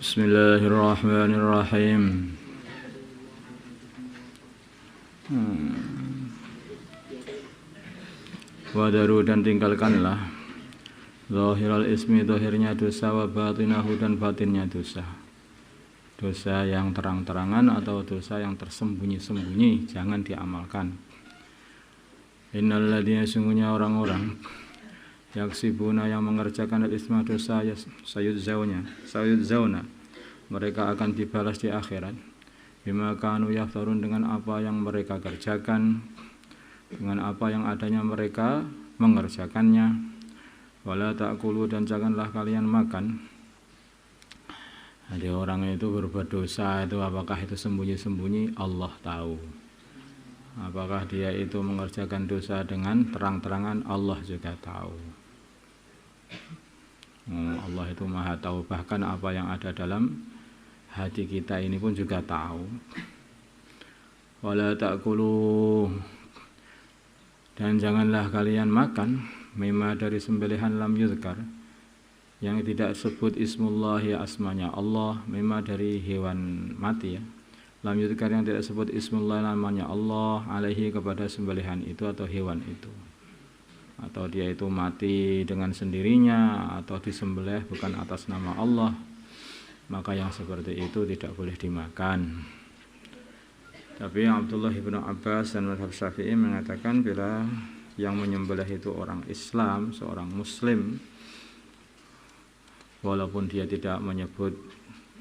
Bismillahirrahmanirrahim. Wadaru dan tinggalkanlah zahiral ismi, zahirnya dosa, wa batinahu dan batinnya dosa. Dosa yang terang-terangan atau dosa yang tersembunyi-sembunyi jangan diamalkan. Innal ladzina, sungguhnya orang-orang yaksibuna yang mengerjakan al-isma, dosa, sayudzawna, mereka akan dibalas di akhirat. Bima kanu yaftarun, dengan apa yang mereka kerjakan, dengan apa yang adanya mereka mengerjakannya. Wala ta'kulu, dan janganlah kalian makan. Ada orang itu berbuat dosa itu, apakah itu sembunyi-sembunyi? Allah tahu. Apakah dia itu mengerjakan dosa dengan terang-terangan? Allah juga tahu. Allah itu maha tahu, bahkan apa yang ada dalam hati kita ini pun juga tahu. Wala ta'kulu, dan janganlah kalian makan mimma, dari sembelihan, lam yuzkar, yang tidak sebut ismullahi, asmanya Allah, mimma, dari hewan mati ya, lam yuzkar, yang tidak sebut ismullah, namanya Allah, alaihi, kepada sembelihan itu atau hewan itu, atau dia itu mati dengan sendirinya atau disembelih bukan atas nama Allah, maka yang seperti itu tidak boleh dimakan. Tapi Abdullah bin Abbas dan mazhab Syafi'i mengatakan bila yang menyembelih itu orang Islam, seorang Muslim, walaupun dia tidak menyebut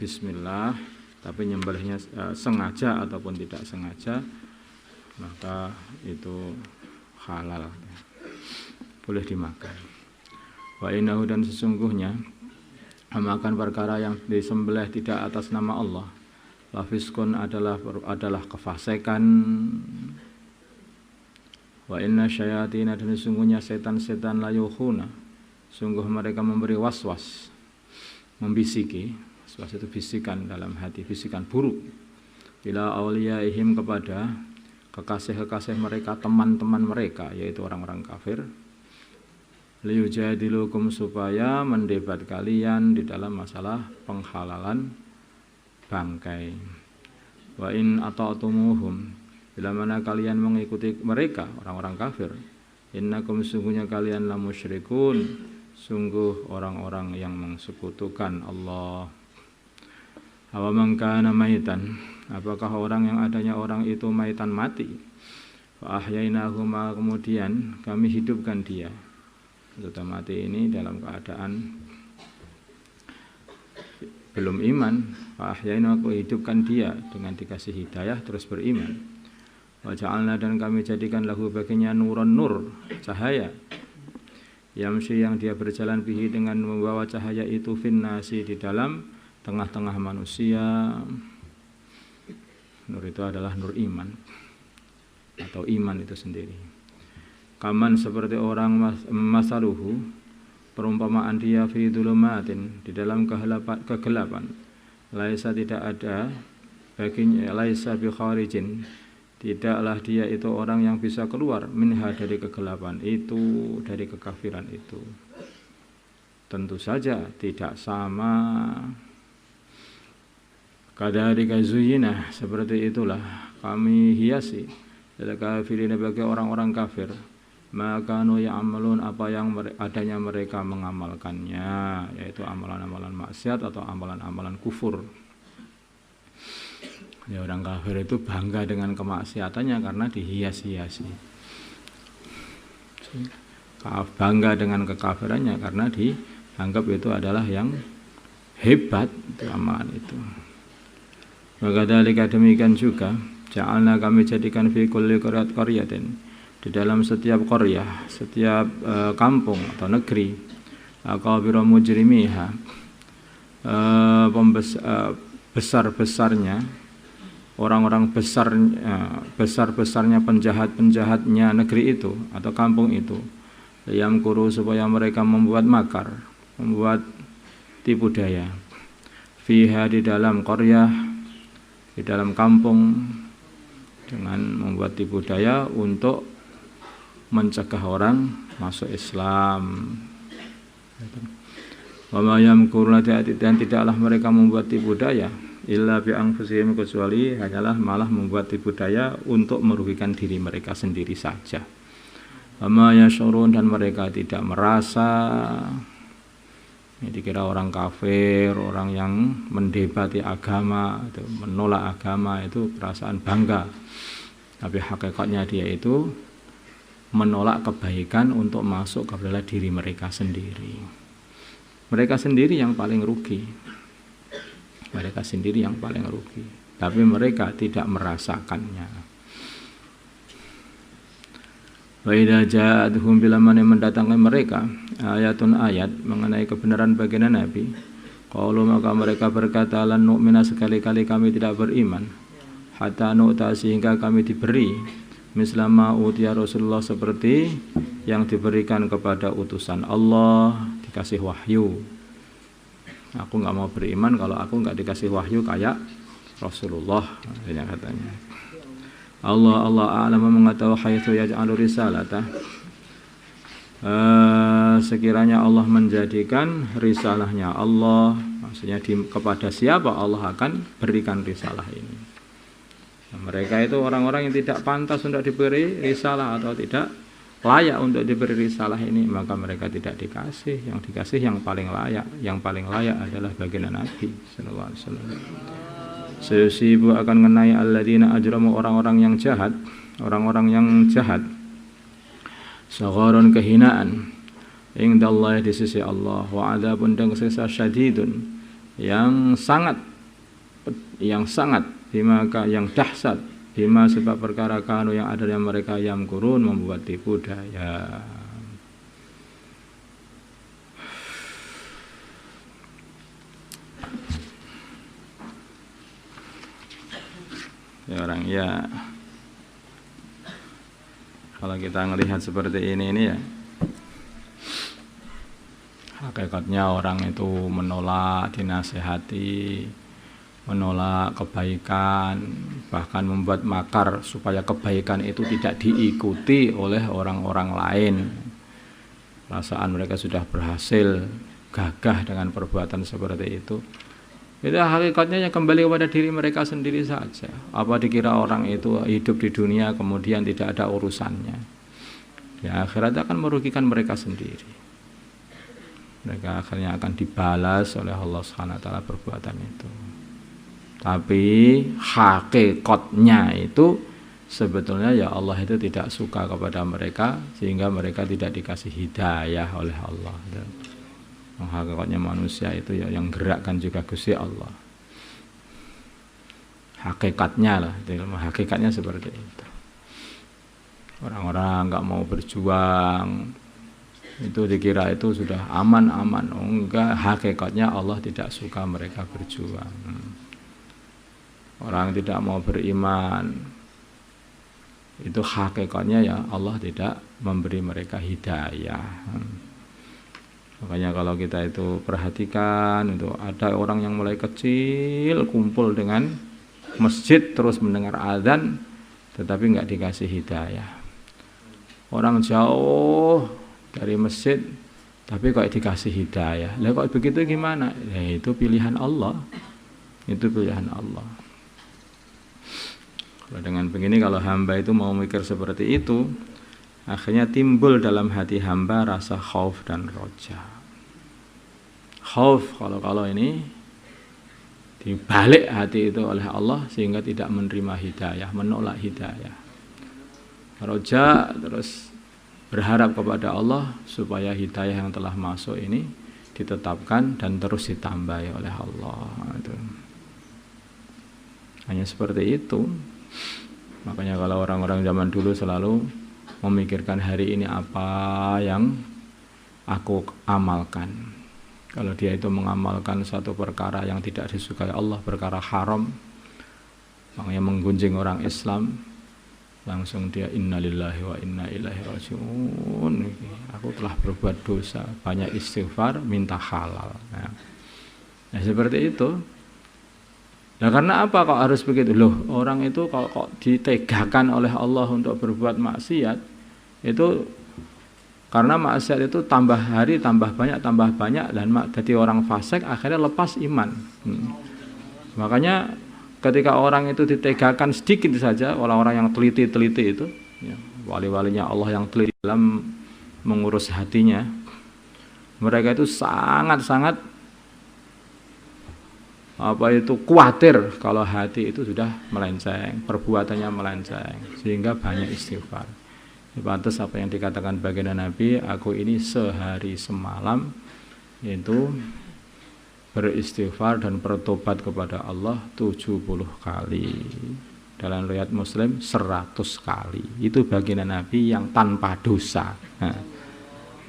bismillah, tapi nyembelihnya sengaja ataupun tidak sengaja, maka itu halal, boleh dimakan. Wa innahu, dan sesungguhnya memakan perkara yang disembelih tidak atas nama Allah, lafiskun, adalah kefasikan. Wa inna syayatina, dan sesungguhnya setan-setan, layuhuna, sungguh mereka memberi waswas, membisiki. Waswas itu bisikan dalam hati, bisikan buruk. Ila awliyaihim, kepada kekasih-kekasih mereka, teman-teman mereka, yaitu orang-orang kafir. Liyujadilukum, supaya mendebat kalian di dalam masalah penghalalan bangkai. Wa in ata'tumuhum, bila mana kalian mengikuti mereka, orang-orang kafir, innakum, sungguhnya kalian la musyrikun, sungguh orang-orang yang mensekutukan Allah. Awa man kana maitan, apakah orang yang adanya orang itu maitan, mati, fa ahyainahu, kemudian kami hidupkan dia. Sudah mati ini dalam keadaan belum iman, fa ahyaina, aku hidupkan dia dengan dikasih hidayah terus beriman. Wa ja'alna, dan kami jadikan lahu baginya nuron, nur, cahaya, yamshi, yang dia berjalan bihi, dengan membawa cahaya itu, finnasi, di dalam tengah-tengah manusia. Nur itu adalah nur iman atau iman itu sendiri. Kaman, seperti orang, masaluhu, perumpamaan dia, fi dhulumatin, di dalam kegelapan, laisa, tidak ada baginya, laisa bi kharijin, tidaklah dia itu orang yang bisa keluar, minha, dari kegelapan itu, dari kekafiran itu. Tentu saja tidak sama. Kadzalika zuyyina, seperti itulah kami hiasi lil kafirin, bagi orang-orang kafir, maka ya'malun, apa yang adanya mereka mengamalkannya, yaitu amalan-amalan maksiat atau amalan-amalan kufur. Ya, orang kafir itu bangga dengan kemaksiatannya karena dihias-hiasi. Bangga dengan kekafirannya karena dianggap itu adalah yang hebat, itu amalan itu. Maka dalika, demikian juga, ja'alna, kami jadikan fi kulli qaryatin, di dalam setiap qaryah, setiap kampung atau negeri, aqabira mujrimiha, besar-besarnya orang-orang besar-besarnya penjahat-penjahatnya negeri itu atau kampung itu, yamkuru, supaya mereka membuat makar, membuat tipu daya, fiha, di dalam qaryah, di dalam kampung, dengan membuat tipu daya untuk mencegah orang masuk Islam. Wa ma yamkuruna dan tidaklah mereka membuat tipu daya illa bi anfusihim kecuali hanyalah malah membuat tipu daya untuk merugikan diri mereka sendiri saja. Wa ma yashurun dan mereka tidak merasa. Ini dikira orang kafir, orang yang mendebati agama, itu menolak agama itu perasaan bangga. Tapi hakikatnya dia itu menolak kebaikan untuk masuk kepada diri mereka sendiri. Mereka sendiri yang paling rugi. Mereka sendiri yang paling rugi. Tapi mereka tidak merasakannya. Wa idza ja'atuhum bila man mendatangkan mereka ayatun ayat mengenai kebenaran baginda Nabi, qalu maka mereka berkata lan nu'mina sekali-kali kami tidak beriman hatta nu'ta sehingga kami diberi mislama utiya Rasulullah seperti yang diberikan kepada utusan Allah, dikasih wahyu. Aku nggak mau beriman kalau aku nggak dikasih wahyu kayak Rasulullah, katanya. Allah a'lam mengetahui haitsu yaj'alu risalata. Sekiranya Allah menjadikan risalahnya Allah, maksudnya kepada siapa Allah akan berikan risalah ini. Mereka itu orang-orang yang tidak pantas untuk diberi risalah atau tidak layak untuk diberi risalah ini, maka mereka tidak dikasih. Yang dikasih yang paling layak. Yang paling layak adalah baginda Nabi sallallahu alaihi wasallam. Sayusibu akan mengenai alladzina ajramu orang-orang yang jahat, orang-orang yang jahat. Sagharun kehinaan indallahi di sisi Allah, wa adzabun dan siksa syadidun yang sangat bimaka yang dahsyat bima sebab perkara kanu yang ada yang mereka yang kurun membuat tipu daya. Ya orang ya, kalau kita melihat seperti ini ya, hakikatnya orang itu menolak dinasehati, menolak kebaikan, bahkan membuat makar supaya kebaikan itu tidak diikuti oleh orang-orang lain. Perasaan mereka sudah berhasil gagah dengan perbuatan seperti itu. Itu hakikatnya yang kembali kepada diri mereka sendiri saja. Apa dikira orang itu hidup di dunia kemudian tidak ada urusannya? Ya akhirat akan merugikan mereka sendiri. Mereka akhirnya akan dibalas oleh Allah Subhanahu wa taala perbuatan itu. Tapi hakikatnya itu sebetulnya ya Allah itu tidak suka kepada mereka sehingga mereka tidak dikasih hidayah oleh Allah. Hakikatnya manusia itu ya yang gerakkan juga Gusti Allah. Hakikatnya lah, hakikatnya seperti itu. Orang-orang nggak mau berjuang itu dikira itu sudah aman-aman. Oh, enggak, hakikatnya Allah tidak suka mereka berjuang. Orang tidak mau beriman itu hakikatnya ya Allah tidak memberi mereka hidayah. Makanya kalau kita itu perhatikan, itu ada orang yang mulai kecil kumpul dengan masjid terus mendengar azan tetapi nggak dikasih hidayah. Orang jauh dari masjid tapi kok dikasih hidayah. Lah kok begitu gimana? Ya itu pilihan Allah. Itu pilihan Allah. Kalau dengan begini kalau hamba itu mau mikir seperti itu, akhirnya timbul dalam hati hamba rasa khauf dan roja. Khauf kalau ini dibalik hati itu oleh Allah sehingga tidak menerima hidayah, menolak hidayah. Roja terus berharap kepada Allah supaya hidayah yang telah masuk ini ditetapkan dan terus ditambahi oleh Allah. Itu. Hanya seperti itu. Makanya kalau orang-orang zaman dulu selalu memikirkan hari ini apa yang aku amalkan. Kalau dia itu mengamalkan satu perkara yang tidak disukai Allah, perkara haram, makanya menggunjing orang Islam, langsung dia innalillahi wa inna ilaihi rajiun. Aku telah berbuat dosa, banyak istighfar, minta halal. Nah seperti itu. Nah karena apa kok harus begitu? Loh orang itu kok ditegakan oleh Allah untuk berbuat maksiat, itu Karena maksiat itu tambah hari tambah banyak dan jadi orang fasik akhirnya lepas iman. Makanya ketika orang itu ditegakan sedikit saja, orang-orang yang teliti-teliti itu, ya, wali-walinya Allah yang teliti dalam mengurus hatinya, mereka itu sangat-sangat khawatir kalau hati itu sudah melenceng, perbuatannya melenceng, sehingga banyak istighfar. Pantas apa yang dikatakan baginda Nabi, aku ini sehari semalam itu beristighfar dan bertobat kepada Allah 70 kali. Dalam riwayat Muslim 100 kali. Itu baginda Nabi yang tanpa dosa. Nah,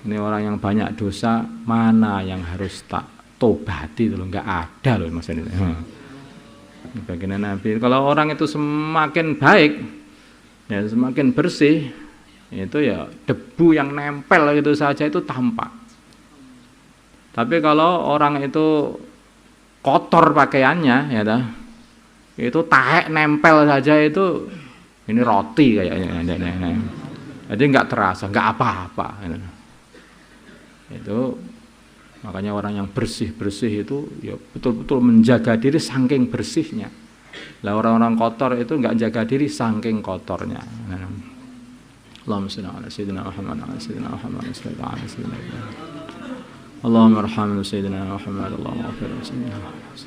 ini orang yang banyak dosa, mana yang harus tak tobati itu loh, enggak ada loh maksudnya. Baginda Nabi, kalau orang itu semakin baik, ya semakin bersih, itu ya debu yang nempel gitu saja itu tampak. Tapi kalau orang itu kotor pakaiannya, ya dah, itu taek nempel saja itu ini roti kayaknya. Jadi nggak terasa, nggak apa-apa. Itu makanya orang yang bersih itu ya betul-betul menjaga diri saking bersihnya. Lah orang-orang kotor itu nggak jaga diri saking kotornya. Allahumma shalli ala sayyidina Muhammad wa ala sayyidina Muhammad wa sallallahu alaihi wasallam. Allahumma arhamna sayyidina Muhammad, Allahumma ighfir lahu sayyidina Muhammad.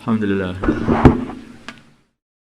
Alhamdulillah.